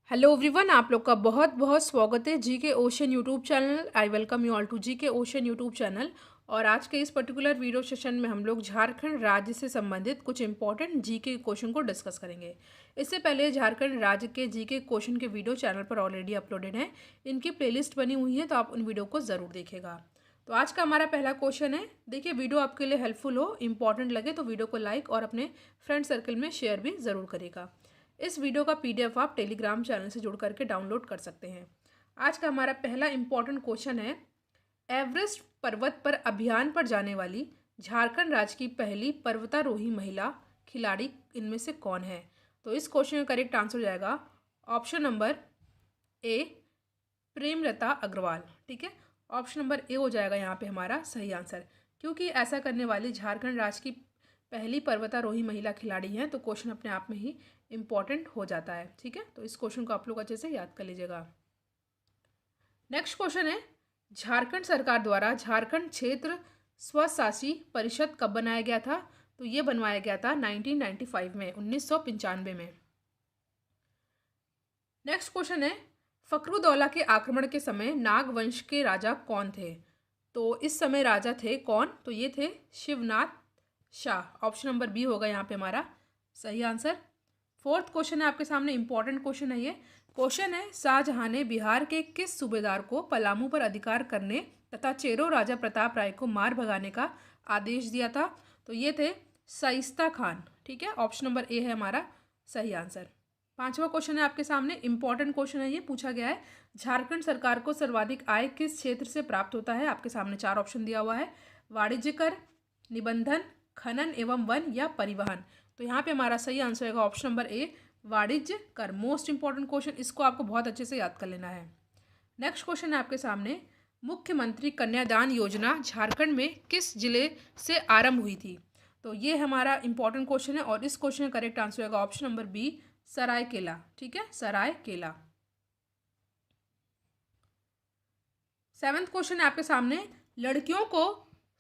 Hello everyone, आप लोग का बहुत बहुत स्वागत है G K ocean YouTube channel. I welcome you all to G K ocean YouTube channel. और आज के इस पर्टिकुलर वीडियो सेशन में हम लोग झारखंड राज्य से संबंधित कुछ इंपॉर्टेंट जी के क्वेश्चन को डिस्कस करेंगे। इससे पहले झारखंड राज्य के जी के क्वेश्चन के वीडियो चैनल पर ऑलरेडी अपलोडेड हैं। इनकी प्लेलिस्ट बनी हुई है, तो आप उन वीडियो को ज़रूर देखिएगा। तो आज का हमारा पहला क्वेश्चन है। देखिए, वीडियो आपके लिए हेल्पफुल हो, इंपॉर्टेंट लगे तो वीडियो को लाइक और अपने फ्रेंड सर्कल में शेयर भी ज़रूर करेगा। इस वीडियो का पीडीएफ आप टेलीग्राम चैनल से जुड़ करके डाउनलोड कर सकते हैं। आज का हमारा पहला इंपॉर्टेंट क्वेश्चन है, एवरेस्ट पर्वत पर अभियान पर जाने वाली झारखंड राज्य की पहली पर्वतारोही महिला खिलाड़ी इनमें से कौन है? तो इस क्वेश्चन का करेक्ट आंसर हो जाएगा option number A, Premlata Agarwal. ठीक है, ऑप्शन नंबर ए हो जाएगा यहाँ पे हमारा सही आंसर, क्योंकि ऐसा करने वाली झारखंड राज्य की पहली पर्वतारोही महिला खिलाड़ी हैं। तो क्वेश्चन अपने आप में ही इंपॉर्टेंट हो जाता है। ठीक है, तो इस क्वेश्चन को आप लोग अच्छे से याद कर लीजिएगा। नेक्स्ट क्वेश्चन है, झारखंड सरकार द्वारा झारखंड क्षेत्र स्वशासी परिषद कब बनाया गया था? तो ये बनवाया गया था 1995 में, 1995 में। नेक्स्ट क्वेश्चन है, फखरुद्दौला के आक्रमण के समय नाग वंश के राजा कौन थे? तो इस समय राजा थे कौन? तो ये थे Shivnath Shah. Option number B होगा यहाँ पे हमारा सही आंसर। फोर्थ क्वेश्चन है आपके सामने, इंपॉर्टेंट क्वेश्चन है ये। क्वेश्चन है, शाहजहां ने बिहार के किस सूबेदार को पलामू पर अधिकार करने तथा चेरो राजा प्रताप राय को मार भगाने का आदेश दिया था? तो ये थे शाइस्ता खान। ठीक है, ऑप्शन नंबर ए है हमारा सही आंसर। पांचवा क्वेश्चन है आपके सामने, इंपॉर्टेंट क्वेश्चन है ये। पूछा गया है, झारखंड सरकार को सर्वाधिक आय किस क्षेत्र से प्राप्त होता है? आपके सामने चार ऑप्शन दिया हुआ है, वाणिज्य कर, निबंधन, खनन एवं वन या परिवहन। तो यहाँ पे हमारा सही आंसर होगा ऑप्शन नंबर ए, वाणिज्य कर। मोस्ट इंपॉर्टेंट क्वेश्चन, इसको आपको बहुत अच्छे से याद कर लेना है। नेक्स्ट क्वेश्चन है आपके सामने, मुख्यमंत्री कन्यादान योजना झारखंड में किस जिले से आरंभ हुई थी? तो ये हमारा इंपॉर्टेंट क्वेश्चन है और इस क्वेश्चन का करेक्ट आंसर होगा ऑप्शन नंबर बी, सरायकेला। ठीक है, सरायकेला। सेवंथ क्वेश्चन है आपके सामने, लड़कियों को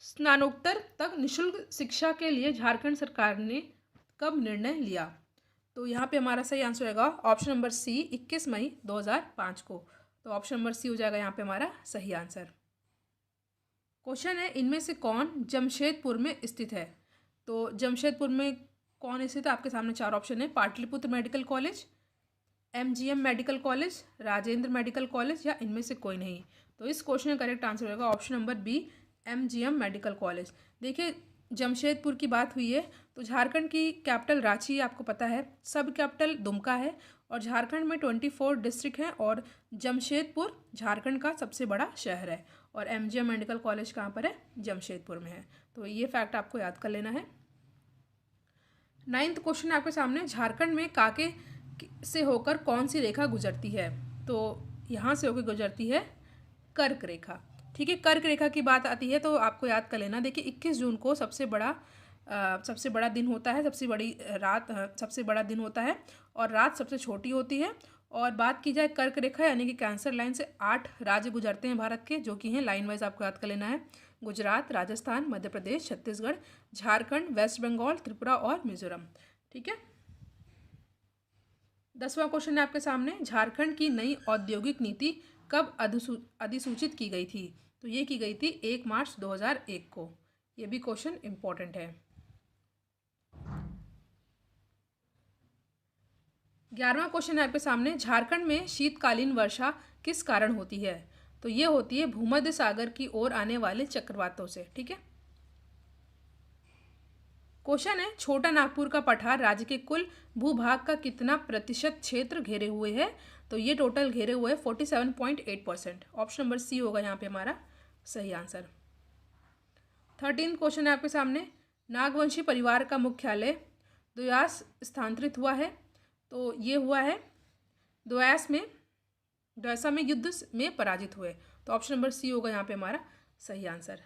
स्नातकोत्तर तक निःशुल्क शिक्षा के लिए झारखंड सरकार ने कब निर्णय लिया? तो यहाँ पे हमारा सही आंसर होगा ऑप्शन नंबर सी, 21 मई 2005 को। तो ऑप्शन नंबर सी हो जाएगा यहाँ पे हमारा सही आंसर। क्वेश्चन है, इनमें से कौन जमशेदपुर में स्थित है? तो जमशेदपुर में कौन स्थित है? आपके सामने चार ऑप्शन है, Pataliputra medical college, MGM medical college, Rajendra medical college या इनमें से कोई नहीं। तो इस क्वेश्चन का करेक्ट आंसर होगा option number B, MGM medical college. देखिए, जमशेदपुर की बात हुई है तो झारखंड की कैपिटल रांची आपको पता है, सब कैपिटल दुमका है और झारखंड में 24 डिस्ट्रिक्ट हैं और जमशेदपुर झारखंड का सबसे बड़ा शहर है और एमजीएम मेडिकल कॉलेज कहाँ पर है? जमशेदपुर में है। तो ये फैक्ट आपको याद कर लेना है। नाइन्थ क्वेश्चन आपके सामने, झारखंड में काके से होकर कौन सी रेखा गुजरती है? तो यहाँ से होकर गुजरती है कर्क रेखा। ठीक है, कर्क रेखा की बात आती है तो आपको याद कर लेना। देखिए, 21 जून को सबसे बड़ा दिन होता है, सबसे बड़ा दिन होता है और रात सबसे छोटी होती है। और बात की जाए कर्क रेखा यानी कि कैंसर लाइन से 8 राज्य गुजरते हैं भारत के, जो कि हैं लाइन वाइज आपको याद कर लेना है, गुजरात, राजस्थान, मध्य प्रदेश, छत्तीसगढ़, झारखंड, वेस्ट बंगाल, त्रिपुरा और मिजोरम। ठीक है, 10वां क्वेश्चन है आपके सामने, झारखंड की नई औद्योगिक नीति कब अधिसूचित की गई थी? तो ये की गई थी 1 मार्च 2001 को। ये भी क्वेश्चन इंपॉर्टेंट है। 11वां क्वेश्चन है आपके सामने, झारखंड में शीतकालीन वर्षा किस कारण होती है? तो ये होती है भूमध्य सागर की ओर आने वाले चक्रवातों से। ठीक है, क्वेश्चन है, छोटा नागपुर का पठार राज्य के कुल भूभाग का कितना प्रतिशत क्षेत्र घेरे हुए है? तो ये टोटल घेरे हुए है 47.8%। ऑप्शन नंबर सी होगा यहाँ पे हमारा सही आंसर। 13 क्वेश्चन है आपके सामने, नागवंशी परिवार का मुख्यालय द्वयास स्थानांतरित हुआ है। तो ये हुआ है द्वैसा में युद्ध में पराजित हुए। तो ऑप्शन नंबर सी होगा यहाँ पे हमारा सही आंसर।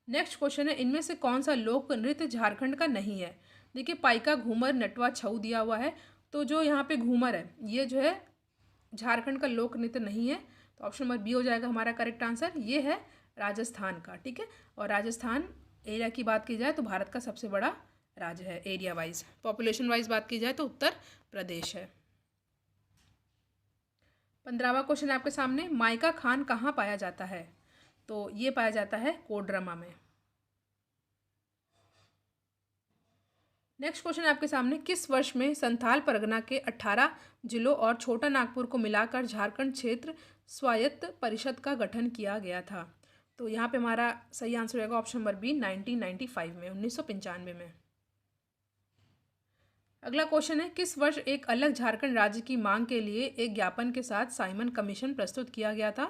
नेक्स्ट क्वेश्चन है, इनमें से कौन सा लोक नृत्य झारखंड का नहीं है? देखिए, पाइका, घूमर, नटवा, छऊ दिया हुआ है। तो जो यहाँ पे घूमर है ये जो है झारखंड का लोक नृत्य नहीं है। तो ऑप्शन नंबर बी हो जाएगा हमारा करेक्ट आंसर। ये है राजस्थान का। ठीक है, और राजस्थान एरिया की बात की जाए तो भारत का सबसे बड़ा राज्य है एरिया वाइज। पॉपुलेशन वाइज बात की जाए तो उत्तर प्रदेश है। 15वां क्वेश्चन है आपके सामने, माइका खान कहाँ पाया जाता है? तो ये पाया जाता है कोडरमा में। नेक्स्ट क्वेश्चन है आपके सामने, किस वर्ष में संथाल परगना के 18 जिलों और छोटा नागपुर को मिलाकर झारखंड क्षेत्र स्वायत्त परिषद का गठन किया गया था? तो यहाँ पे हमारा सही आंसर रहेगा ऑप्शन नंबर बी, 1995 में, 1995 में। अगला क्वेश्चन है, किस वर्ष एक अलग झारखंड राज्य की मांग के लिए एक ज्ञापन के साथ साइमन कमीशन प्रस्तुत किया गया था?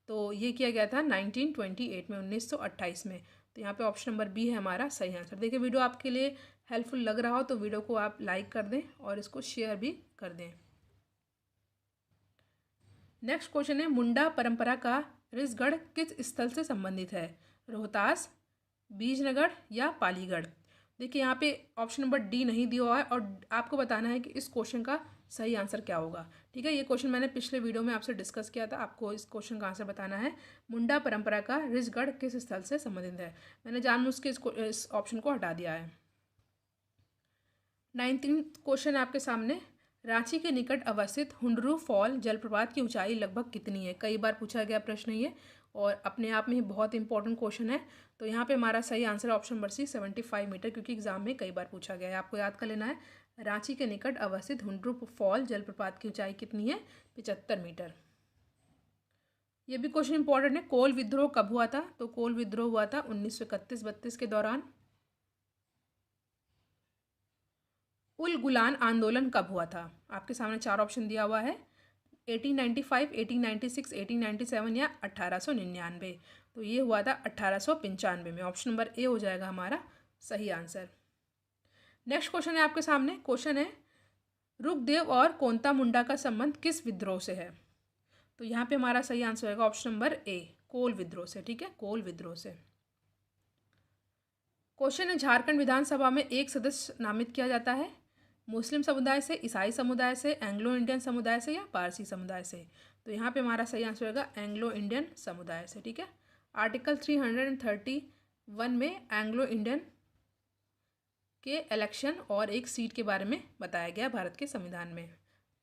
तो ये किया गया था 1928 में, 1928 में। तो यहाँ पे ऑप्शन नंबर बी है हमारा सही आंसर। देखिए, वीडियो आपके लिए हेल्पफुल लग रहा हो तो वीडियो को आप लाइक कर दें और इसको शेयर भी कर दें। नेक्स्ट क्वेश्चन है, मुंडा परंपरा का रिसगढ़ किस स्थल से संबंधित है? रोहतास, बीजनगढ़ या पालीगढ़? देखिए, यहाँ पे ऑप्शन नंबर डी नहीं दिया हुआ है और आपको बताना है कि इस क्वेश्चन का सही आंसर क्या होगा। ठीक है, ये क्वेश्चन मैंने पिछले वीडियो में आपसे डिस्कस किया था। आपको इस क्वेश्चन का आंसर बताना है, मुंडा परंपरा का रिसगढ़ किस स्थल से संबंधित है। मैंने जानबूझ के इस ऑप्शन को हटा दिया है। 19th क्वेश्चन आपके सामने, रांची के निकट अवस्थित हुंडरू फॉल जलप्रपात की ऊंचाई लगभग कितनी है? कई बार पूछा गया प्रश्न ये और अपने आप में ही बहुत इंपॉर्टेंट क्वेश्चन है। तो यहाँ पे हमारा सही आंसर है ऑप्शन नंबर सी, 75 मीटर, क्योंकि एग्जाम में कई बार पूछा गया है। आपको याद कर लेना है, रांची के निकट अवस्थित हुंडरू फॉल जलप्रपात की ऊंचाई कितनी है? 75 मीटर। ये भी क्वेश्चन इंपॉर्टेंट है, कोल विद्रोह कब हुआ था? तो कोल विद्रोह हुआ था 1931-32 के दौरान। उल गुलान आंदोलन कब हुआ था? आपके सामने 4 ऑप्शन दिया हुआ है, 1895, 1896, 1897 या 1899। तो ये हुआ था 1895 में। ऑप्शन नंबर ए हो जाएगा हमारा सही आंसर। नेक्स्ट क्वेश्चन है आपके सामने, क्वेश्चन है, रुकदेव और कोंता मुंडा का संबंध किस विद्रोह से है? तो यहाँ पे हमारा सही आंसर होगा ऑप्शन नंबर ए, कोल विद्रोह से। ठीक है, कोल विद्रोह से। क्वेश्चन है, झारखंड विधानसभा में एक सदस्य नामित किया जाता है मुस्लिम समुदाय से, ईसाई समुदाय से, एंग्लो इंडियन समुदाय से या पारसी समुदाय से? तो यहाँ पे हमारा सही आंसर होगा एंग्लो इंडियन समुदाय से। ठीक है, आर्टिकल 331 में एंग्लो इंडियन के इलेक्शन और एक सीट के बारे में बताया गया भारत के संविधान में।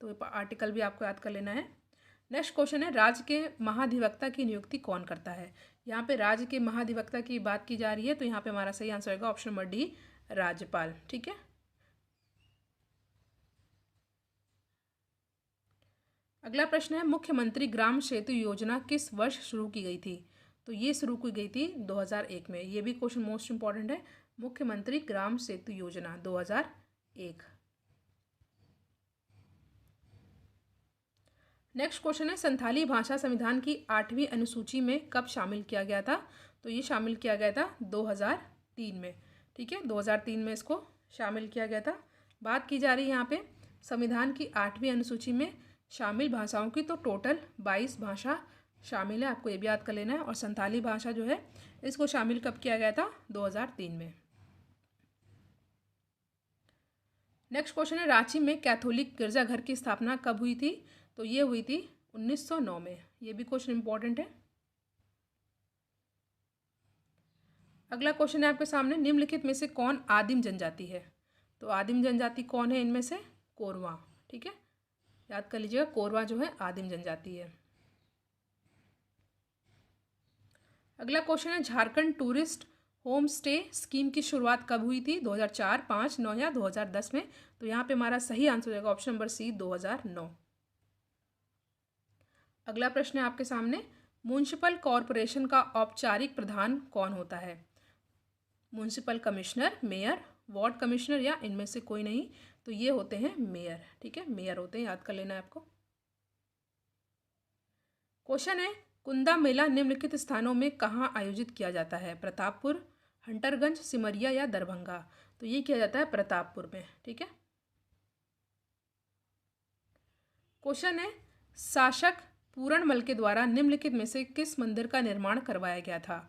तो आर्टिकल भी आपको याद कर लेना है। नेक्स्ट क्वेश्चन है, राज्य के महाधिवक्ता की नियुक्ति कौन करता है? यहाँ पे राज्य के महाधिवक्ता की बात की जा रही है, तो यहाँ पे हमारा सही आंसर होगा ऑप्शन नंबर डी, राज्यपाल। ठीक है, अगला प्रश्न है, मुख्यमंत्री ग्राम सेतु योजना किस वर्ष शुरू की गई थी? तो ये शुरू की गई थी 2001 में। ये भी क्वेश्चन मोस्ट इंपॉर्टेंट है, मुख्यमंत्री ग्राम सेतु योजना 2001। नेक्स्ट क्वेश्चन है, संथाली भाषा संविधान की 8वीं अनुसूची में कब शामिल किया गया था? तो ये शामिल किया गया था 2003 में। ठीक है, 2003 में इसको शामिल किया गया था। बात की जा रही है यहाँ पे संविधान की 8वीं अनुसूची में शामिल भाषाओं की, तो टोटल 22 भाषा शामिल है, आपको ये भी याद कर लेना है। और संथाली भाषा जो है इसको शामिल कब किया गया था? 2003 में। नेक्स्ट क्वेश्चन है, रांची में कैथोलिक गिरजाघर की स्थापना कब हुई थी? तो ये हुई थी 1909 में। ये भी क्वेश्चन इंपॉर्टेंट है। अगला क्वेश्चन है आपके सामने, निम्नलिखित में से कौन आदिम जनजाति है? तो आदिम जनजाति कौन है इनमें से? कोरवा। ठीक है, याद कर लीजिएगा, कोरवा जो है आदिम जनजाति है। अगला क्वेश्चन है, Jharkhand tourist home stay scheme की शुरुआत कब हुई थी? 2004, 5, 9 या 2010 में? तो यहाँ पे हमारा सही आंसर होगा ऑप्शन नंबर सी, 2009। अगला प्रश्न है आपके सामने, म्युनिसिपल कॉरपोरेशन का औपचारिक प्रधान कौन होता है? Municipal commissioner, mayor, ward commissioner या इनमें से कोई नहीं? तो ये होते हैं मेयर। ठीक है, मेयर होते हैं, याद कर लेना है आपको। क्वेश्चन है, कुंदा मेला निम्नलिखित स्थानों में कहाँ आयोजित किया जाता है? प्रतापपुर, हंटरगंज, सिमरिया या दरभंगा? तो ये किया जाता है प्रतापपुर में। ठीक है, क्वेश्चन है, शासक पूरणमल के द्वारा निम्नलिखित में से किस मंदिर का निर्माण करवाया गया था?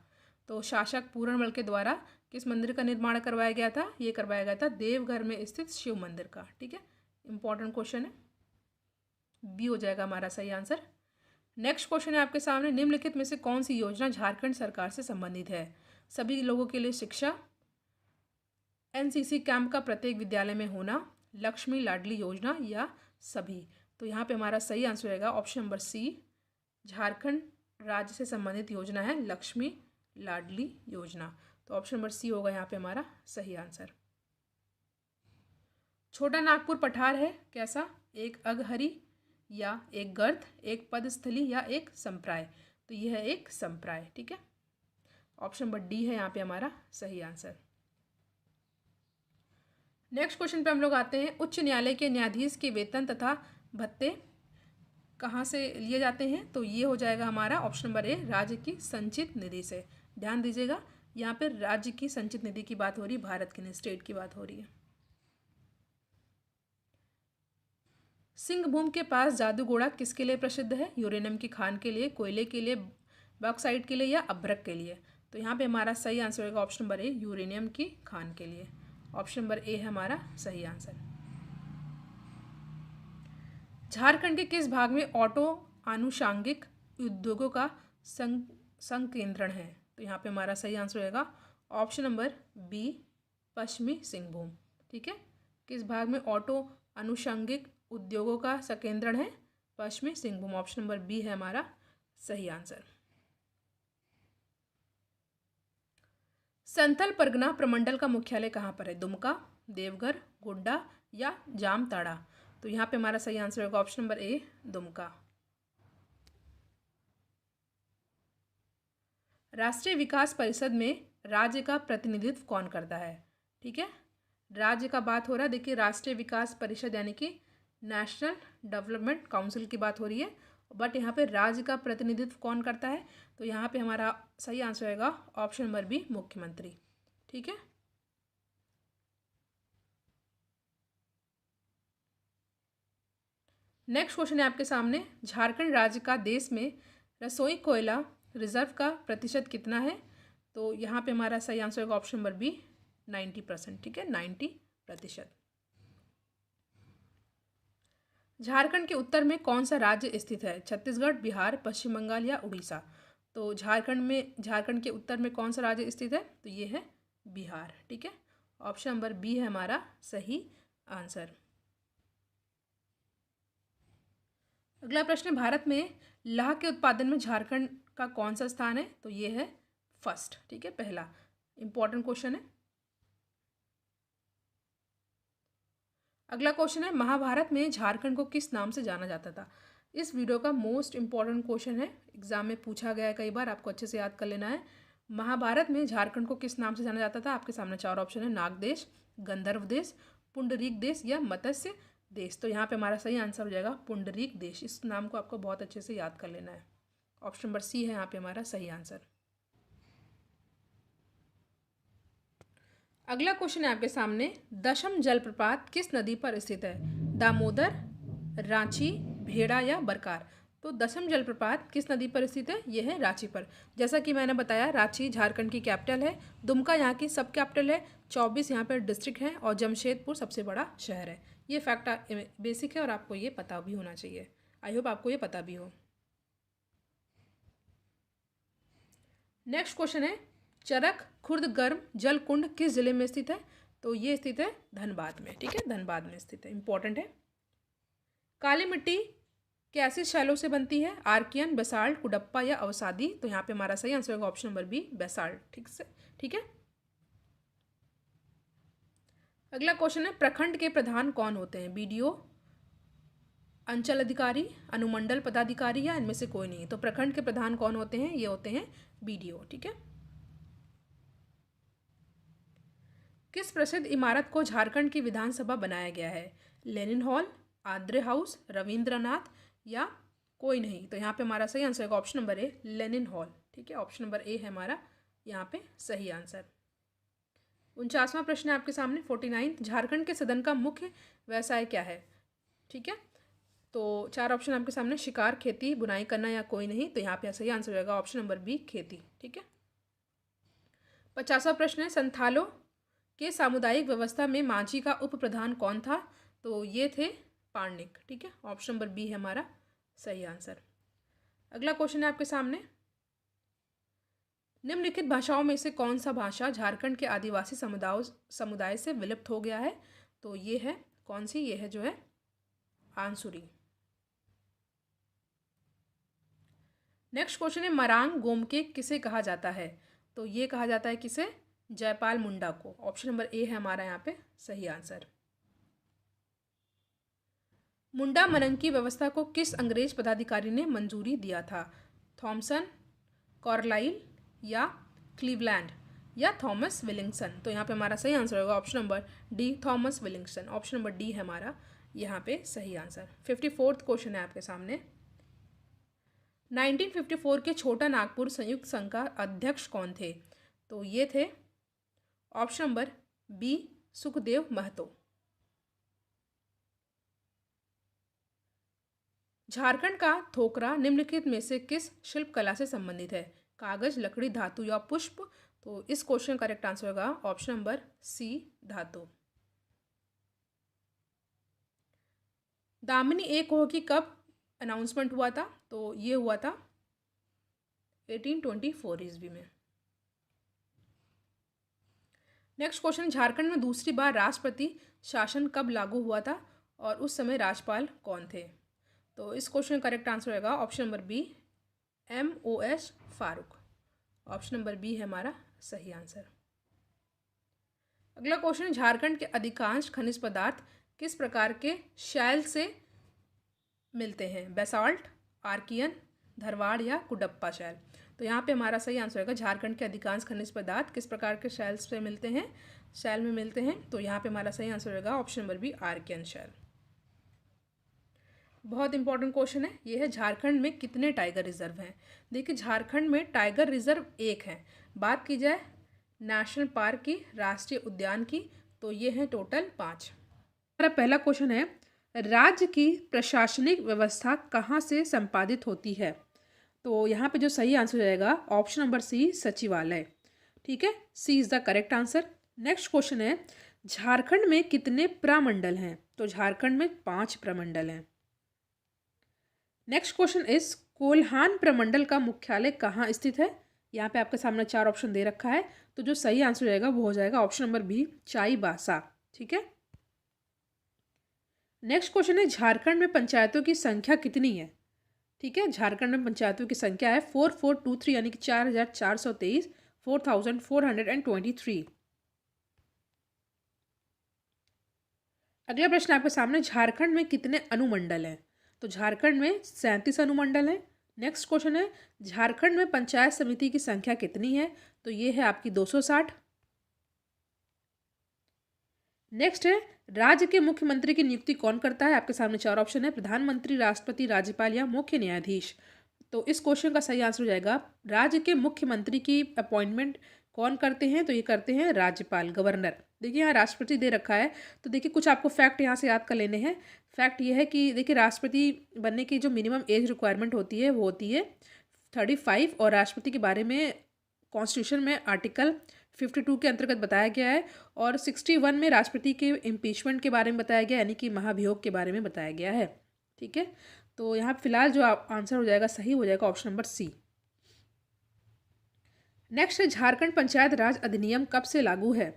तो शासक पूरणमल के द्वारा किस मंदिर का निर्माण करवाया गया था? ये करवाया गया था देवघर में स्थित शिव मंदिर का। ठीक है, इंपॉर्टेंट क्वेश्चन है, बी हो जाएगा हमारा सही आंसर। नेक्स्ट क्वेश्चन है आपके सामने, निम्नलिखित में से कौन सी योजना झारखंड सरकार से संबंधित है? सभी लोगों के लिए शिक्षा, एनसीसी कैंप का प्रत्येक विद्यालय में होना, लक्ष्मी लाडली योजना या सभी? तो यहाँ पे हमारा सही आंसर रहेगा ऑप्शन नंबर सी, झारखंड राज्य से संबंधित योजना है लक्ष्मी लाडली योजना। तो ऑप्शन नंबर सी होगा यहाँ पे हमारा सही आंसर। छोटा नागपुर पठार है कैसा? एक अघहरी या एक गर्त, एक पदस्थली या एक संप्राय। तो यह है एक संप्राय, ठीक है। ऑप्शन नंबर डी है यहाँ पे हमारा सही आंसर। नेक्स्ट क्वेश्चन पे हम लोग आते हैं, उच्च न्यायालय के न्यायाधीश के वेतन तथा भत्ते कहाँ से लिए जाते हैं? तो ये हो जाएगा हमारा ऑप्शन नंबर ए, राज्य की संचित निधि से। ध्यान दीजिएगा, यहाँ पे राज्य की संचित निधि की बात हो रही है, भारत की नहीं, स्टेट की बात हो रही है। सिंहभूम के पास जादूगोड़ा किसके लिए प्रसिद्ध है? यूरेनियम की खान के लिए, कोयले के लिए, बॉक्साइट के लिए या अभ्रक के लिए? तो यहाँ पे हमारा सही आंसर होगा ऑप्शन नंबर ए, यूरेनियम की खान के लिए। ऑप्शन नंबर ए है हमारा सही आंसर। झारखंड के किस भाग में ऑटो आनुषांगिक उद्योगों का संकेंद्रण है? तो यहाँ पे हमारा सही आंसर होगा ऑप्शन नंबर बी, पश्चिमी सिंहभूम, ठीक है। किस भाग में ऑटो आनुषंगिक उद्योगों का संकेंद्रण है? पश्चिमी सिंहभूम। ऑप्शन नंबर बी है हमारा सही आंसर। संथल परगना प्रमंडल का मुख्यालय कहाँ पर है? दुमका, देवघर, गोड्डा या जामताड़ा? तो यहाँ पे हमारा सही आंसर होगा ऑप्शन नंबर ए, दुमका। राष्ट्रीय विकास परिषद में राज्य का प्रतिनिधित्व कौन करता है? ठीक है, राज्य का बात हो रहा है। देखिए, राष्ट्रीय विकास परिषद यानी कि नेशनल डेवलपमेंट काउंसिल की बात हो रही है, बट यहाँ पे राज्य का प्रतिनिधित्व कौन करता है? तो यहाँ पे हमारा सही आंसर रहेगा ऑप्शन नंबर बी, मुख्यमंत्री, ठीक है। नेक्स्ट क्वेश्चन है आपके सामने, झारखंड राज्य का देश में रसोई कोयला रिजर्व का प्रतिशत कितना है? तो यहाँ पे हमारा सही आंसर होगा ऑप्शन नंबर बी, 90%, ठीक है, 90%। झारखंड के उत्तर में कौन सा राज्य स्थित है? छत्तीसगढ़, बिहार, पश्चिम बंगाल या उड़ीसा? तो झारखंड के उत्तर में कौन सा राज्य स्थित है? तो ये है बिहार, ठीक है। ऑप्शन नंबर बी है हमारा सही आंसर। अगला प्रश्न, भारत में लाह के उत्पादन में झारखंड का कौन सा स्थान है? तो ये है फर्स्ट, ठीक है, पहला। इंपॉर्टेंट क्वेश्चन है। अगला क्वेश्चन है, महाभारत में झारखंड को किस नाम से जाना जाता था? इस वीडियो का मोस्ट इंपॉर्टेंट क्वेश्चन है, एग्जाम में पूछा गया है कई बार, आपको अच्छे से याद कर लेना है। महाभारत में झारखंड को किस नाम से जाना जाता था? आपके सामने चार ऑप्शन है, नाग देश, गंधर्व देश, पुंडरीक देश या मत्स्य देश। तो यहाँ पे हमारा सही आंसर हो जाएगा पुंडरीक देश। इस नाम को आपको बहुत अच्छे से याद कर लेना है। ऑप्शन नंबर सी है यहाँ पे हमारा सही आंसर। अगला क्वेश्चन है आपके सामने, दशम जलप्रपात किस नदी पर स्थित है? दामोदर, रांची, भेड़ा या बरकार? तो दशम जलप्रपात किस नदी पर स्थित है? यह है रांची पर। जैसा कि मैंने बताया, रांची झारखंड की कैपिटल है, दुमका यहाँ की सब कैपिटल है, 24 यहाँ पर डिस्ट्रिक्ट है और जमशेदपुर सबसे बड़ा शहर है। ये फैक्ट बेसिक है और आपको ये पता भी होना चाहिए। आई होप आपको ये पता भी हो। नेक्स्ट क्वेश्चन है, चरक खुर्द गर्म जल कुंड किस जिले में स्थित है? तो ये स्थित है धनबाद में, ठीक है, धनबाद में स्थित है, इंपॉर्टेंट है। काली मिट्टी कैसी शैलों से बनती है? आर्कियन, बेसाल्ट, कुडप्पा या अवसादी? तो यहाँ पे हमारा सही आंसर होगा ऑप्शन नंबर बी, बेसाल्ट, ठीक है। अगला क्वेश्चन है, प्रखंड के प्रधान कौन होते हैं? बीडीओ, अंचल अधिकारी, अनुमंडल पदाधिकारी या इनमें से कोई नहीं? तो प्रखंड के प्रधान कौन होते हैं? ये होते हैं बीडीओ, ठीक है। किस प्रसिद्ध इमारत को झारखंड की विधानसभा बनाया गया है? लेनिन हॉल, आद्रे हाउस, रविंद्रनाथ या कोई नहीं? तो यहाँ पे हमारा सही आंसर है ऑप्शन नंबर ए, लेनिन हॉल, ठीक है। ऑप्शन नंबर ए है हमारा यहाँ पे सही आंसर। 49वां प्रश्न है आपके सामने, 49, झारखंड के सदन का मुख्य व्यवसाय क्या है? ठीक है, तो चार ऑप्शन आपके सामने, शिकार, खेती, बुनाई करना या कोई नहीं? तो यहाँ पे सही आंसर रहेगा ऑप्शन नंबर बी, खेती, ठीक है। 50वां प्रश्न है, संथालों के सामुदायिक व्यवस्था में मांझी का उप प्रधान कौन था? तो ये थे पार्निक, ठीक है। ऑप्शन नंबर बी है हमारा सही आंसर। अगला क्वेश्चन है आपके सामने, निम्नलिखित भाषाओं में से कौन सा भाषा झारखंड के आदिवासी समुदाय से विलुप्त हो गया है? तो ये है कौन सी? ये है जो है आंसुरी, नेक्स्ट क्वेश्चन है मरांग गोमके किसे कहा जाता है? तो ये कहा जाता है किसे? जयपाल मुंडा को। ऑप्शन नंबर ए है हमारा यहाँ पे सही आंसर। मुंडा मनन की व्यवस्था को किस अंग्रेज पदाधिकारी ने मंजूरी दिया था? थॉमसन, कॉर्लाइल या क्लीवलैंड या थॉमस विलिंगसन? तो यहाँ पे हमारा सही आंसर होगा option number D, Thomas Wilkinson. Option number D है हमारा यहाँ पे सही आंसर। 54th क्वेश्चन है आपके सामने। 1954 के छोटा नागपुर संयुक्त संघ का अध्यक्ष कौन थे? तो ये थे option number B, Sukhdev Mahto. Jharkhand का थोकरा निम्नलिखित में से किस शिल्प कला से संबंधित है? कागज, लकड़ी, धातु या पुष्प? तो इस क्वेश्चन का करेक्ट आंसर होगा ऑप्शन नंबर सी, धातु। दामिनी एक हो कि कब अनाउंसमेंट हुआ था? तो ये हुआ था 1824 ईस्वी में। नेक्स्ट क्वेश्चन, झारखंड में दूसरी बार राष्ट्रपति शासन कब लागू हुआ था और उस समय राज्यपाल कौन थे? तो इस क्वेश्चन का करेक्ट आंसर होगा option number B, MOS Farooq. Option number B है हमारा सही आंसर। अगला क्वेश्चन, झारखंड के अधिकांश खनिज पदार्थ किस प्रकार के शैल से मिलते हैं? बेसाल्ट, आर्कियन, धरवाड़ या कुडप्पा शैल? तो यहाँ पे हमारा सही आंसर होगा झारखंड के अधिकांश खनिज पदार्थ किस प्रकार के शैल से मिलते हैं? शैल में मिलते हैं। तो यहाँ पे हमारा सही आंसर होगा ऑप्शन नंबर बी, आर्कियन शैल। बहुत इंपॉर्टेंट क्वेश्चन है ये है, झारखंड में कितने टाइगर रिजर्व हैं? देखिए झारखंड में टाइगर रिजर्व एक है। बात की जाए नेशनल पार्क की, राष्ट्रीय उद्यान की, तो ये है टोटल 5। हमारा पहला क्वेश्चन है, राज्य की प्रशासनिक व्यवस्था कहाँ से संपादित होती है? तो यहाँ पे जो सही आंसर हो जाएगा ऑप्शन नंबर सी, सचिवालय। ठीक है, C is the correct answer. Next question है, झारखंड में कितने प्रमंडल हैं? तो झारखंड में 5 प्रमंडल हैं। नेक्स्ट क्वेश्चन इज, कोल्हान प्रमंडल का मुख्यालय कहाँ स्थित है? यहाँ पे आपके सामने 4 ऑप्शन दे रखा है, तो जो सही आंसर हो जाएगा वो हो जाएगा ऑप्शन नंबर बी, चाईबासा। ठीक है। नेक्स्ट क्वेश्चन है, झारखंड में पंचायतों की संख्या कितनी है? ठीक है, झारखंड में पंचायतों की संख्या है 4423 यानी कि 4423, 4423। अगला प्रश्न आपके सामने, झारखंड में कितने अनुमंडल हैं? तो झारखंड में 37 अनुमंडल हैं। नेक्स्ट क्वेश्चन है, झारखंड में पंचायत समिति की संख्या कितनी है? तो ये है आपकी 260। नेक्स्ट है, राज्य के मुख्यमंत्री की नियुक्ति कौन करता है? आपके सामने 4 ऑप्शन है, प्रधानमंत्री, राष्ट्रपति, राज्यपाल या मुख्य न्यायाधीश। तो इस क्वेश्चन का सही आंसर हो जाएगा, राज्य के मुख्यमंत्री की अपॉइंटमेंट कौन करते हैं? तो ये करते हैं राज्यपाल, गवर्नर। देखिए यहाँ राष्ट्रपति दे रखा है, तो देखिए कुछ आपको फैक्ट यहाँ से याद कर लेने हैं। फैक्ट ये है कि देखिए राष्ट्रपति बनने की जो मिनिमम एज रिक्वायरमेंट होती है वो होती है 35, और राष्ट्रपति के बारे में कॉन्स्टिट्यूशन में आर्टिकल 52 के अंतर्गत बताया गया है, और 61 में राष्ट्रपति के इम्पीचमेंट के बारे में बताया गया, यानी कि महाभियोग के बारे में बताया गया है। ठीक है, तो यहाँ फिलहाल जो आंसर हो जाएगा सही हो जाएगा ऑप्शन नंबर सी। नेक्स्ट है, झारखंड पंचायत राज अधिनियम कब से लागू है?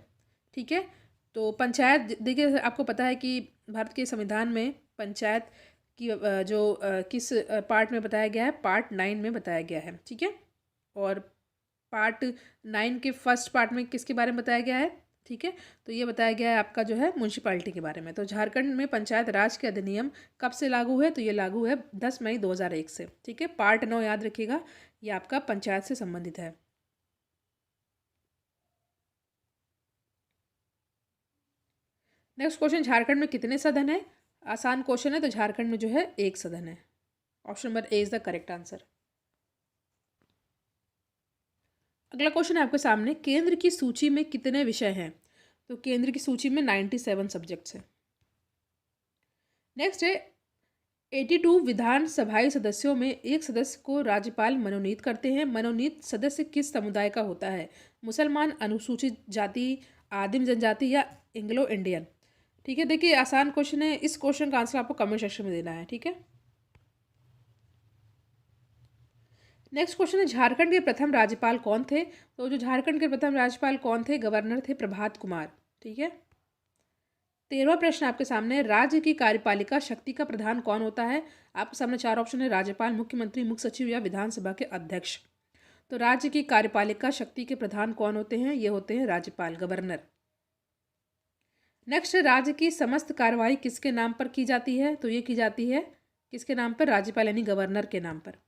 ठीक है, तो पंचायत, देखिए आपको पता है कि भारत के संविधान में पंचायत की जो किस पार्ट में बताया गया है? पार्ट 9 में बताया गया है। ठीक है, और पार्ट 9 के फर्स्ट पार्ट में किसके बारे में बताया गया है? ठीक है, तो ये बताया गया है आपका जो है म्यूनसिपालिटी के बारे में। तो झारखंड में पंचायत राज के अधिनियम कब से लागू है? तो ये लागू है 10 मई 2001 से। ठीक है, पार्ट 9 याद रखिएगा, ये आपका पंचायत से संबंधित है। नेक्स्ट क्वेश्चन, झारखंड में कितने सदन है? आसान क्वेश्चन है, तो झारखंड में जो है 1 सदन है। Option number A is the correct answer. अगला क्वेश्चन है आपके सामने, केंद्र की सूची में कितने विषय हैं? तो केंद्र की सूची में 97 सब्जेक्ट्स हैं। नेक्स्ट है, 82 विधानसभाई सदस्यों में एक सदस्य को राज्यपाल मनोनीत करते हैं। मनोनीत सदस्य किस समुदाय का होता है? मुसलमान, अनुसूचित जाति, आदिम जनजाति या एंग्लो इंडियन? ठीक है, देखिए आसान क्वेश्चन है, इस क्वेश्चन का आंसर आपको कमेंट सेक्शन में देना है। ठीक है, नेक्स्ट क्वेश्चन है, झारखंड के प्रथम राज्यपाल कौन थे? तो जो झारखंड के प्रथम राज्यपाल कौन थे? गवर्नर थे प्रभात कुमार। ठीक है, 13वां प्रश्न आपके सामने है, राज्य की कार्यपालिका शक्ति का प्रधान कौन होता है? आपके सामने 4 ऑप्शन है, राज्यपाल, मुख्यमंत्री, मुख्य सचिव या विधानसभा के अध्यक्ष। तो राज्य की कार्यपालिका शक्ति के प्रधान कौन होते हैं? ये होते हैं राज्यपाल, गवर्नर। नेक्स्ट, राज्य की समस्त कार्रवाई किसके नाम पर की जाती है? तो ये की जाती है किसके नाम पर? राज्यपाल यानी गवर्नर के नाम पर।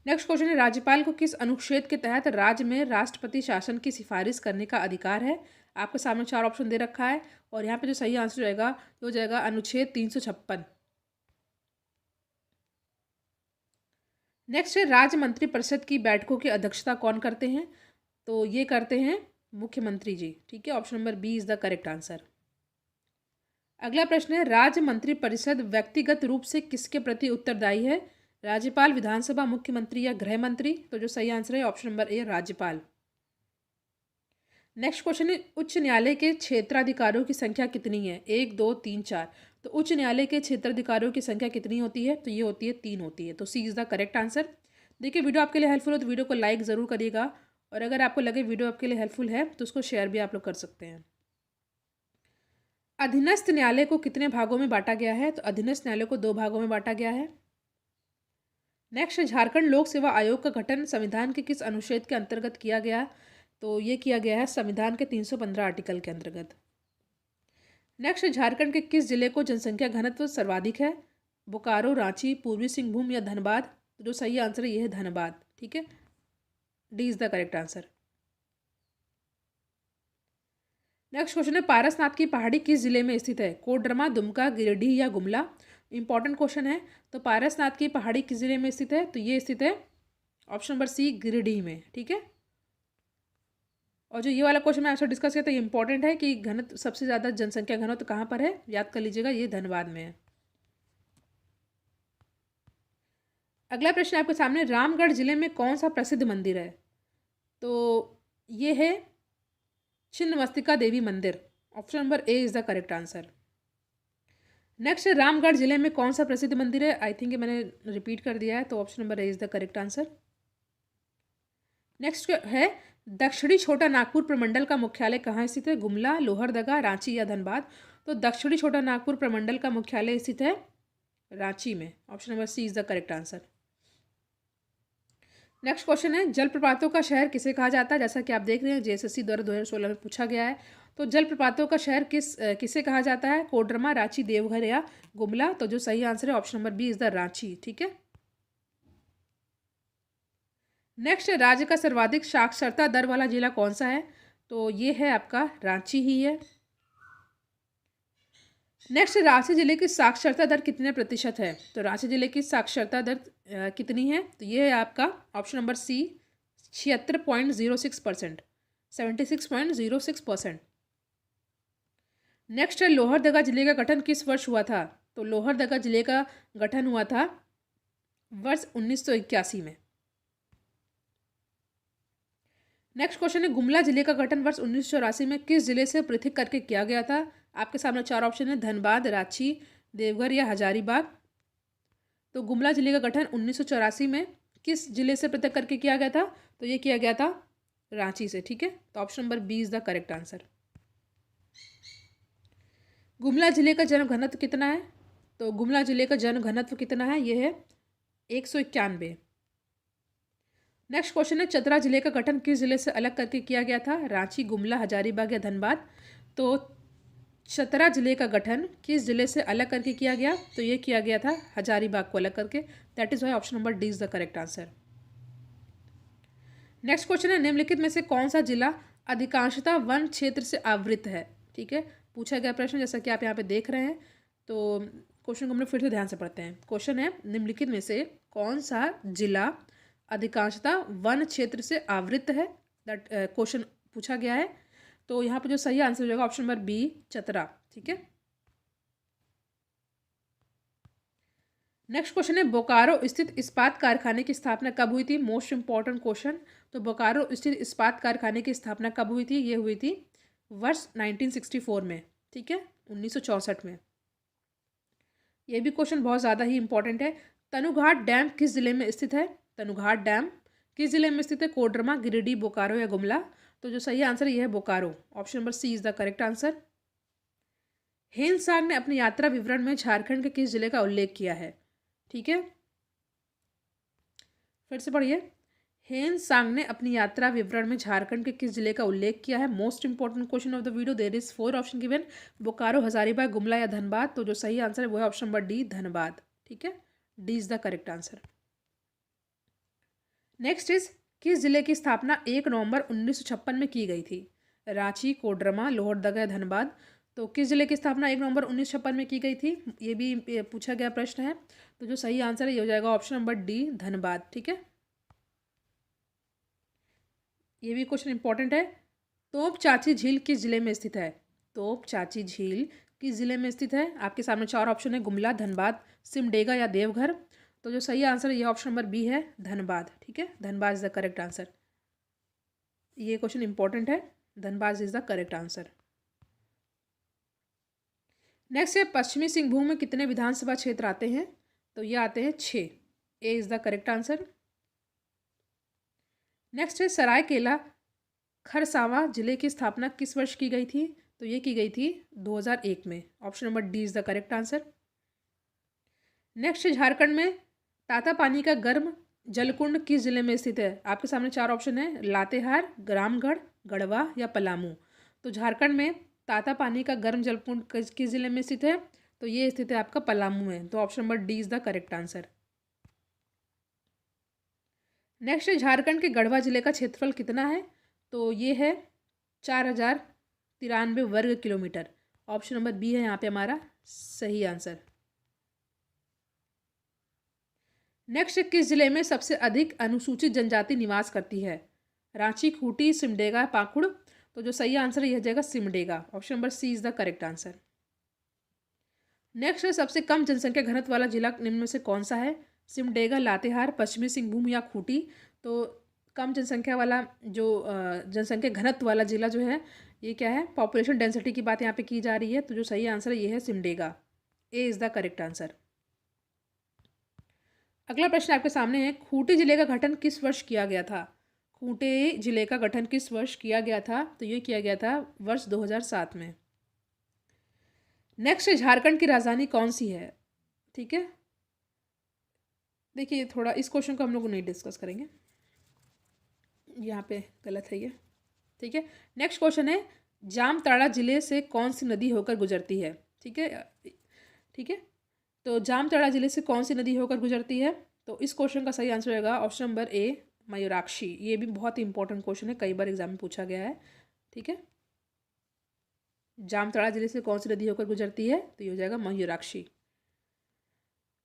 नेक्स्ट क्वेश्चन है, राज्यपाल को किस अनुच्छेद के तहत राज्य में राष्ट्रपति शासन की सिफारिश करने का अधिकार है? आपके सामने 4 ऑप्शन दे रखा है और यहाँ पे जो सही आंसर जाएगा वो हो जाएगा अनुच्छेद 356। नेक्स्ट है, राज्य मंत्री परिषद की बैठकों की अध्यक्षता कौन करते हैं? तो ये करते हैं मुख्यमंत्री जी। ठीक है, option number B is the correct answer. अगला प्रश्न है, राज्य मंत्री परिषद व्यक्तिगत रूप से किसके प्रति उत्तरदायी है? राज्यपाल, विधानसभा, मुख्यमंत्री या गृह मंत्री? तो जो सही आंसर है ऑप्शन नंबर ए, राज्यपाल। नेक्स्ट क्वेश्चन है, उच्च न्यायालय के क्षेत्राधिकारियों की संख्या कितनी है? 1, 2, 3, 4। तो उच्च न्यायालय के क्षेत्राधिकारियों की संख्या कितनी होती है? तो ये होती है 3 होती है। तो सी इज़ द करेक्ट आंसर। देखिए, वीडियो आपके लिए हेल्पफुल हो तो वीडियो को लाइक ज़रूर करिएगा और अगर आपको लगे वीडियो आपके लिए हेल्पफुल है तो उसको शेयर भी आप लोग कर सकते हैं। अधीनस्थ न्यायालय को कितने भागों में बांटा गया है? तो अधीनस्थ न्यायालय को 2 भागों में बांटा गया है। नेक्स्ट, झारखंड लोक सेवा आयोग का गठन संविधान के किस अनुच्छेद के अंतर्गत किया गया? तो ये किया गया है संविधान के 315 आर्टिकल के अंतर्गत। नेक्स्ट, झारखंड के किस जिले को जनसंख्या घनत्व सर्वाधिक है? बोकारो, रांची, पूर्वी सिंहभूम या धनबाद? तो जो सही आंसर है ये है धनबाद। ठीक है, D is the correct answer. Next question है, पारसनाथ की पहाड़ी किस जिले में स्थित है? कोडरमा, दुमका, गिरिडीह या गुमला? इंपॉर्टेंट क्वेश्चन है। तो पारसनाथ की पहाड़ी किस जिले में स्थित है? तो ये स्थित है ऑप्शन नंबर सी, गिरिडीह में। ठीक है, और जो ये वाला क्वेश्चन मैं आपसे डिस्कस किया था ये इंपॉर्टेंट है कि घनत्व सबसे ज़्यादा जनसंख्या घनत्व कहाँ पर है? याद कर लीजिएगा, ये धनबाद में है। अगला प्रश्न आपके सामने, रामगढ़ जिले में कौन सा प्रसिद्ध मंदिर है? तो ये है छिन्नमस्तिका देवी मंदिर। Option number A is the correct answer. Next, Ramgarh जिले में कौन सा प्रसिद्ध मंदिर है? आई थिंक मैंने रिपीट कर दिया है, तो option number A is the correct answer. Next है, दक्षिणी छोटा नागपुर प्रमंडल का मुख्यालय कहाँ स्थित है? गुमला, लोहरदगा, रांची या धनबाद? तो दक्षिणी छोटा नागपुर प्रमंडल का मुख्यालय स्थित है रांची में। Option number C is the correct answer. Next question है, जलप्रपातों का शहर किसे कहा जाता है? जैसा कि आप देख रहे हैं जेएसएससी द्वारा 2016 में पूछा गया है। तो जलप्रपातों का शहर किसे कहा जाता है? कोडरमा, रांची, देवघर या गुमला? तो जो सही आंसर है option number B is the Ranchi. ठीक है, नेक्स्ट, राज्य का सर्वाधिक साक्षरता दर वाला जिला कौन सा है? तो ये है आपका रांची ही है। नेक्स्ट, रांची जिले की साक्षरता दर कितने प्रतिशत है? तो रांची जिले की साक्षरता दर कितनी है? तो ये है आपका ऑप्शन नंबर सी, 76.06%, 76.06%। नेक्स्ट है, लोहरदगा जिले का गठन किस वर्ष हुआ था? तो लोहरदगा जिले का गठन हुआ था वर्ष 1981 में। नेक्स्ट क्वेश्चन है, गुमला जिले का गठन वर्ष 1984 में किस जिले से पृथक करके किया गया था? आपके सामने 4 ऑप्शन है, धनबाद, रांची, देवघर या हजारीबाग? तो गुमला जिले का गठन 1984 में किस जिले से पृथक करके किया गया था? तो ये किया गया था रांची से। ठीक है, तो option number B is the correct answer. Gumla जिले का जन घनत्व कितना है? तो गुमला जिले का जन घनत्व कितना है? ये है 191। नेक्स्ट क्वेश्चन है, चतरा जिले का गठन किस जिले से अलग करके किया गया था? रांची, गुमला, हजारीबाग या धनबाद? तो चतरा जिले का गठन किस जिले से अलग करके किया गया? तो ये किया गया था हजारीबाग को अलग करके। That is why option number D is the correct answer. Next question है, निम्नलिखित में से कौन सा जिला अधिकांशतः वन क्षेत्र से आवृत है? ठीक है, पूछा गया प्रश्न जैसा कि आप यहाँ पे देख रहे हैं। तो क्वेश्चन को हम लोग फिर से ध्यान से पढ़ते हैं। क्वेश्चन है, निम्नलिखित में से कौन सा जिला अधिकांशतः वन क्षेत्र से आवृत है? दैट क्वेश्चन पूछा गया है। तो यहाँ पे जो सही आंसर हो जाएगा ऑप्शन नंबर बी, चतरा। ठीक है, नेक्स्ट क्वेश्चन है, बोकारो स्थित इस्पात कारखाने की स्थापना कब हुई थी? Most important question. तो बोकारो स्थित इस्पात कारखाने की स्थापना कब हुई थी? ये हुई थी वर्ष 1964 में। ठीक है, 1964 में। ये भी क्वेश्चन बहुत ज़्यादा ही इंपॉर्टेंट है। तनुघाट डैम किस जिले में स्थित है? तनुघाट डैम किस जिले में स्थित है? कोडरमा, गिरिडीह, बोकारो या गुमला? तो जो सही आंसर ये है Bokaro. Option number C is the correct answer. Hiuen Tsang ने अपनी यात्रा विवरण में झारखंड के किस जिले का उल्लेख किया है? ठीक है, फिर से पढ़िए। हेनसांग ने अपनी यात्रा विवरण में झारखंड के किस जिले का उल्लेख किया है? Most important question of the video. There is 4 option given, Bokaro, Hazaribagh, Gumla या धनबाद। तो जो सही आंसर है वो है ऑप्शन नंबर डी, धनबाद। ठीक है, D is the correct answer. Next is, किस जिले की स्थापना 1 नवंबर 1956 में की गई थी? रांची, कोडरमा, लोहरदगा, धनबाद। तो किस जिले की स्थापना 1 नवंबर 1956 में की गई थी? ये भी पूछा गया प्रश्न है। तो जो सही आंसर है ये हो जाएगा ऑप्शन नंबर डी, धनबाद। ठीक है, ये भी क्वेश्चन इंपॉर्टेंट है। तोप चाची झील किस जिले में स्थित है? तोप चाची झील किस जिले में स्थित है? आपके सामने 4 ऑप्शन है, गुमला, धनबाद, सिमडेगा या देवघर। तो जो सही आंसर है ये ऑप्शन नंबर बी है, धनबाद। ठीक है, Dhanbad is the correct answer. ये क्वेश्चन इंपॉर्टेंट है, Dhanbad is the correct answer. Next है, पश्चिमी सिंहभूम में कितने विधानसभा क्षेत्र आते हैं? तो ये आते हैं 6। A is the correct answer. Next है, सरायकेला खरसावां जिले की स्थापना किस वर्ष की गई थी? तो ये की गई थी 2001 में। Option number D is the correct answer. Next है, झारखंड में तातापानी का गर्म जलकुंड किस जिले में स्थित है? आपके सामने 4 ऑप्शन है, लातेहार, रामगढ़, गढ़वा या पलामू। तो झारखंड में तातापानी का गर्म जलकुंड किस जिले में स्थित है? तो ये स्थित है आपका पलामू में। तो option number D is the correct answer. Next है, झारखंड के गढ़वा जिले का क्षेत्रफल कितना है? तो ये है 4093 वर्ग किलोमीटर। ऑप्शन नंबर बी है यहाँ पे हमारा सही आंसर। नेक्स्ट, किस जिले में सबसे अधिक अनुसूचित जनजाति निवास करती है? रांची, खूंटी, सिमडेगा, पाकुड़। तो जो सही आंसर है यह जाएगा Simdega. Option number C is the correct answer. Next, सबसे कम जनसंख्या घनत्व वाला जिला निम्न में से कौन सा है? सिमडेगा, लातेहार, पश्चिमी सिंहभूम या खूंटी। तो कम जनसंख्या वाला जो जनसंख्या घनत्व वाला जिला जो है ये क्या है? पॉपुलेशन डेंसिटी की बात यहाँ पे की जा रही है। तो जो सही आंसर है ये है सिमडेगा। ए इज द करेक्ट आंसर। अगला प्रश्न आपके सामने है, खूंटी जिले का गठन किस वर्ष किया गया था? खूंटी जिले का गठन किस वर्ष किया गया था? तो ये किया गया था वर्ष 2007 में। नेक्स्ट, झारखंड की राजधानी कौन सी है? ठीक है, देखिए थोड़ा इस क्वेश्चन को हम लोग नहीं डिस्कस करेंगे, यहाँ पे गलत है ये। ठीक है, नेक्स्ट क्वेश्चन है, जामताड़ा जिले से कौन सी नदी होकर गुजरती है? ठीक है, ठीक है, तो जामताड़ा जिले से कौन सी नदी होकर गुजरती है? तो इस क्वेश्चन का सही आंसर होगा ऑप्शन नंबर ए, मयूराक्षी। ये भी बहुत ही इंपॉर्टेंट क्वेश्चन है, कई बार एग्जाम में पूछा गया है। ठीक है, जामताड़ा जिले से कौन सी नदी होकर गुजरती है? तो ये हो जाएगा मयूराक्षी।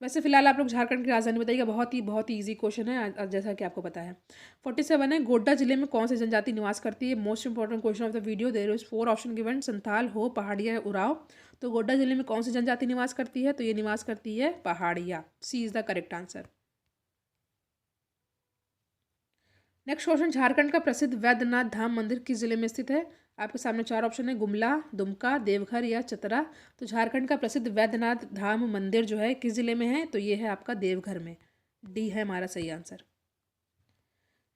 वैसे फिलहाल आप लोग झारखंड की राजधानी बताइएगा, बहुत ही ईजी क्वेश्चन है जैसा कि आपको पता है। 47 है, गोड्डा जिले में कौन सी जनजाति निवास करती है? Most important question of the video. There is 4 option given, Santhal, Ho, Pahariya, Oraon. तो गोड्डा जिले में कौन सी जनजाति निवास करती है? तो ये निवास करती है Pahariya. C is the correct answer. Next question, Jharkhand का प्रसिद्ध वैद्यनाथ धाम मंदिर किस जिले में स्थित है? आपके सामने 4 ऑप्शन है, गुमला, दुमका, देवघर या चतरा। तो झारखंड का प्रसिद्ध वैद्यनाथ धाम मंदिर जो है किस जिले में है? तो ये है आपका देवघर में। डी है हमारा सही आंसर।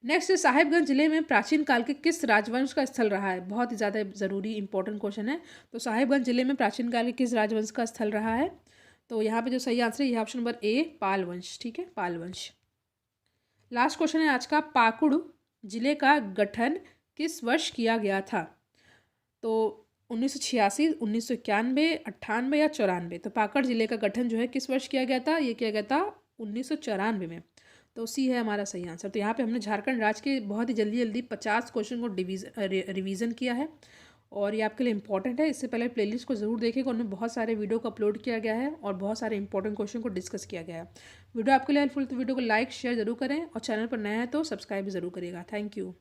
नेक्स्ट, साहिबगंज जिले में प्राचीन काल के किस राजवंश का स्थल रहा है? बहुत ही ज़्यादा ज़रूरी इंपॉर्टेंट क्वेश्चन है। तो साहिबगंज जिले में प्राचीन काल के किस राजवंश का स्थल रहा है? तो यहाँ पे जो सही आंसर है यह ऑप्शन नंबर ए, पाल वंश। ठीक है, पाल वंश। लास्ट क्वेश्चन है आज का, पाकुड़ जिले का गठन किस वर्ष किया गया था? तो 1986, 1991, 98 या 94। तो पाकड़ जिले का गठन जो है किस वर्ष किया गया था? ये किया गया था 1994 में। तो सी है हमारा सही आंसर। तो यहाँ पे हमने झारखंड राज्य के बहुत ही जल्दी 50 क्वेश्चन को रिवीजन किया है और ये आपके लिए इंपॉर्टेंट है। इससे पहले प्लेलिस्ट को ज़रूर देखेगा, उनमें बहुत सारे वीडियो को अपलोड किया गया है और बहुत सारे इंपॉर्टेंट क्वेश्चन को डिस्कस किया गया है। वीडियो आपके लिए हेल्पफुल तो वीडियो को लाइक शेयर जरूर करें और चैनल पर नया है तो सब्सक्राइब भी जरूर करिएगा। Thank you.